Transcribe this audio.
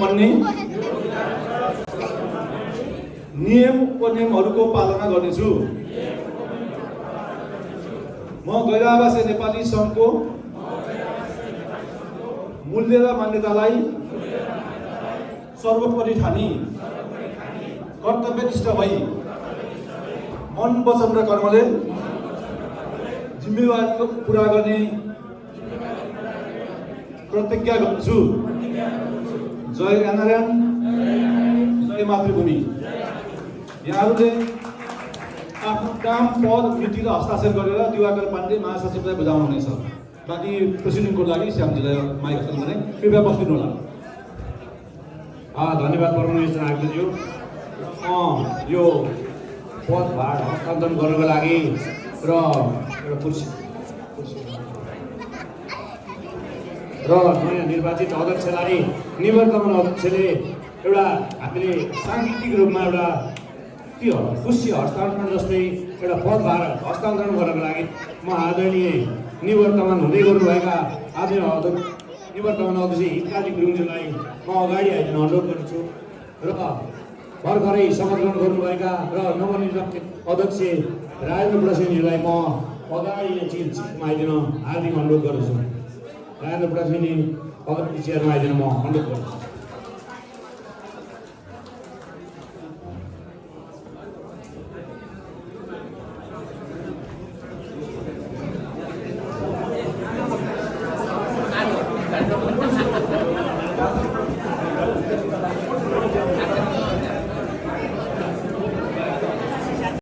पर्ने नियम उपनियमहरूको पालना गर्नेछु। म गैर-आवासीय नेपाली सङ्घको मूल्य र मान्यतालाई सर्वोपरि ठानी कर्तव्यनिष्ठ भई मन, वचन र कर्मले जिम्मेवारीको पुरा गर्ने प्रतिज्ञा गर्छु। जय नारायण, जय मातृभूमि। यहाँहरूले आफ्नो काम, पद, नीति र हस्ताक्षर गरेर दिवाकर पाण्डे महासचिवलाई बुझाउनुहुनेछ। बाँकी प्रोसिडिङको लागि श्यामजीलाई माइक हस्तान्तरण गर्ने, कृपया बस्दिनु होला। धन्यवाद परमेश्वर नागज्यू। यो पदभार हस्तान्तरण गर्नको लागि र एउटा कुर्सी र नयाँ निर्वाचित अध्यक्षलाई निवर्तमान अध्यक्षले एउटा हामीले साङ्गीतिक रूपमा एउटा त्यो खुसी हस्तान्तरण जस्तै एउटा पदभार हस्तान्तरण गर्नको लागि म आदरणीय निवर्तमान हुँदै गर्नुभएका आदरणीय निवर्तमान अध्यक्ष हितकाजी गुरुङज्यूलाई म अगाडि आइदिन अनुरोध गर्छु र भर्खरै शपथ ग्रहण गर्नुभएका र नवनिर्वाचित अध्यक्ष राजेन्द्र प्रसादजीलाई म अगाडि चिजमा आइदिन हार्दिक अनुरोध गर्दछु। राजेन्द्र प्रसादजी अगाडि चेयरमा आइदिन म अनुरोध गर्छु।